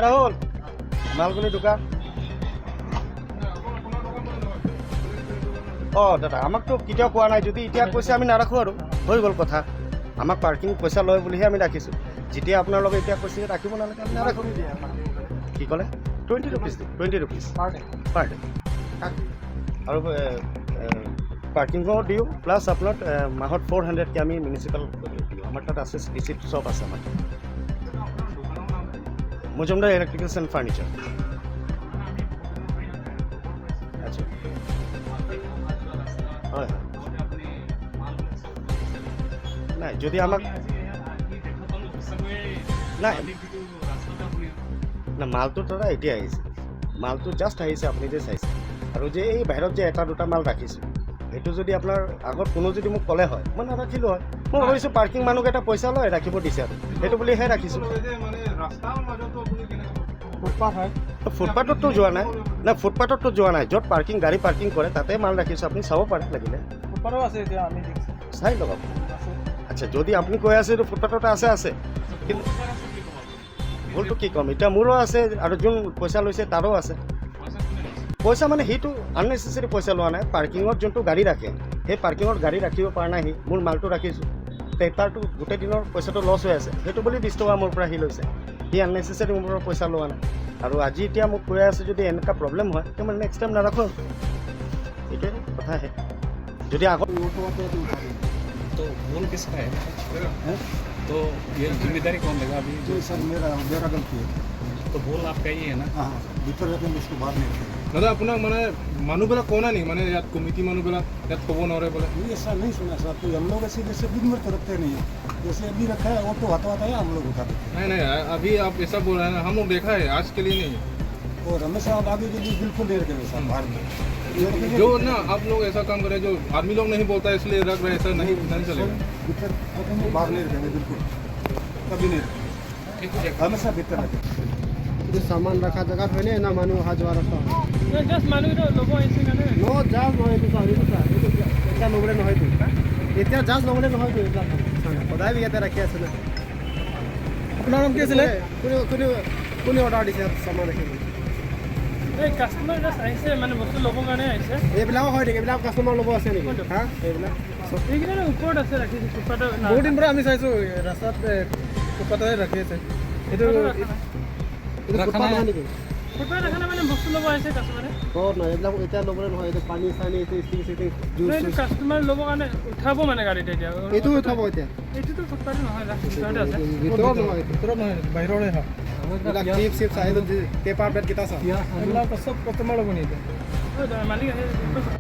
ৰাহুল মালগুলি দোকান দাদা আমাক তো কেতিয়াও কোৱা নাই যদি এতিয়া কৈছে আমি নাৰাখোঁ আৰু হৈ গ'ল কথা আমাক পাৰ্কিং পইচা লয় বুলিহে আমি ৰাখিছোঁ যেতিয়া আপোনাৰ লগত এতিয়া কৈছে ৰাখিব নালাগে আমি নাৰাখোঁ কি ক'লে 20 rupees পাৰ ডে আৰু পাৰ্কিঙো দিওঁ প্লাছ আপোনাৰ মাহত 400কৈ আমি মিউনিচিপাল দিওঁ আমাৰ তাত আছে ৰিচিপ্ট চব আছে আমাৰ মজুমদাৰ ইলেক্ট্ৰিকেলছ এণ্ড ফাৰ্নিচাৰ আচ্ছা হয় নাই যদি আমাক নাই না মালটো দাদা এতিয়া আহিছে মালটো জাষ্ট আহিছে আপুনি যে চাইছে আৰু যে এই বাহিৰত যে এটা দুটা মাল ৰাখিছোঁ সেইটো যদি আপোনাৰ আগত কোনো যদি মোক ক'লে হয় মই নাৰাখিলোঁ হয় মই ভাবিছোঁ পাৰ্কিং মানুহকেইটা পইচা লয় ৰাখিব দিছে আৰু সেইটো বুলিহে ৰাখিছোঁ ফুটপাথততো যোৱা নাই না ফুটপাথততো যোৱা নাই য'ত পাৰ্কিং গাড়ী পাৰ্কিং কৰে তাতে মাল ৰাখিছোঁ আপুনি চাব পাৰে লাগিলে চাই লওক আচ্ছা যদি আপুনি কৈ আছে এইটো ফুটপাথতে আছে কিন্তু ভুলটো কি ক'ম এতিয়া মোৰো আছে আৰু যোন পইচা লৈছে তাৰো আছে পইচা মানে সেইটো আননেচেচাৰী পইচা লোৱা নাই পাৰ্কিঙত যোনটো গাড়ী ৰাখে সেই পাৰ্কিঙত গাড়ী ৰাখিব পৰা নাই সি মোৰ মালটো ৰাখিছোঁ তাৰটো গোটেই দিনৰ পইচাটো লছ হৈ আছে সেইটো বুলি 20 টকা মোৰ পৰা সি লৈছে সি আননেচেচাৰী মোৰ পৰা পইচা লোৱা নাই আৰু আজি এতিয়া মোক কৈ আছে যদি এনেকুৱা প্ৰব্লেম হয় তেতিয়া মই নেক্সট টাইম নাৰাখোঁ এইটোৱে কথা আহে যদি আগত तो भूल किसका है तो ये जिम्मेदारी कौन लेगा अभी जो सर मेरा गलती है तो भूल आपका ही है ना हाँ ভিতর রাখেন उसको बाहर नहीं रखें দাদা আপোনাক মানে মানুহবিলাক কোৱা নাই নেকি মানে ইয়াত কমিটি মানুহবিলাক ইয়াত ক'ব নোৱাৰে বোলে ये ऐसा नहीं सुना सर तो हम लोग ऐसे जैसे दिन भर तो रखते नहीं है जैसे अभी रखा है ऑटो आता है हम लोग उठा देते नहीं नहीं अभी आप ऐसा बोल रहे हैं ना हम लोग देखा है आज के लिए नहीं हैं और हमेशा आप आगे के लिए बिल्कुल नहीं रखेंगे सर बाहर में जो ना आप लोग ऐसा काम करें जो आदमी लोग नहीं बोलता है इसलिए रख रहे ऐसा नहीं चलेगा भीतर रखेंगे बाहर नहीं रखेंगे बिल्कुल कभी नहीं रखेंगे हमेशा भीतर रखेंगे सामान रखा जगह है ना मानु अहा जोৱা ৰাস্তা জাষ্ট মানুহটো ল'ব আহিছে কাৰণে নো জাজ নহয় এইটো এটা ল'বলৈ নহয়তো এতিয়া জাজ ল'বলৈ নহয়তো এইবিলাক সদায় ইয়াতে ৰাখি আছে না আপোনাৰ নাম কি আছিলে কোনে অৰ্ডাৰ দিছে সামান ৰাখিব এই কাষ্টমাৰ জাষ্ট আহিছে মানে বস্তু ল'বৰ কাৰণে আহিছে এইবিলাকো হয় নেকি এইবিলাক কাষ্টমাৰ ল'ব আছে নেকি হা এইবিলাক এইকেইটা ওপৰত আছে ৰাখিছে ফুটপাথৰ বহুত দিন পৰা আমি চাইছো ৰাস্তাত ফুটপাথতে ৰাখি আছে এইটো ফুটপাথ নহয় নেকি ফুটপাথ ৰাখা মানে বস্তু ল'ব আহিছে কাষ্টমাৰে ক'ত নহয় এইবিলাক এতিয়া ল'বলৈ নহয় এইটো পানী চানী এইটো ষ্টিং এইটো কাষ্টমাৰ ল'বৰ কাৰণে উঠাব মানে গাড়ীতে এতিয়া এইটো উঠাব এতিয়া এইটোতো ফুটপাথ নহয় ভিতৰতে আছে ভিতৰত নহয় ভিতৰত নহয় বাহিৰৰে হয় এইবিলাক চিপছ আহিল পেপাৰ বেগ কেইটা চা এইবিলাক চব কাষ্টমাৰ ল'ব নি এতিয়া মালিক আহে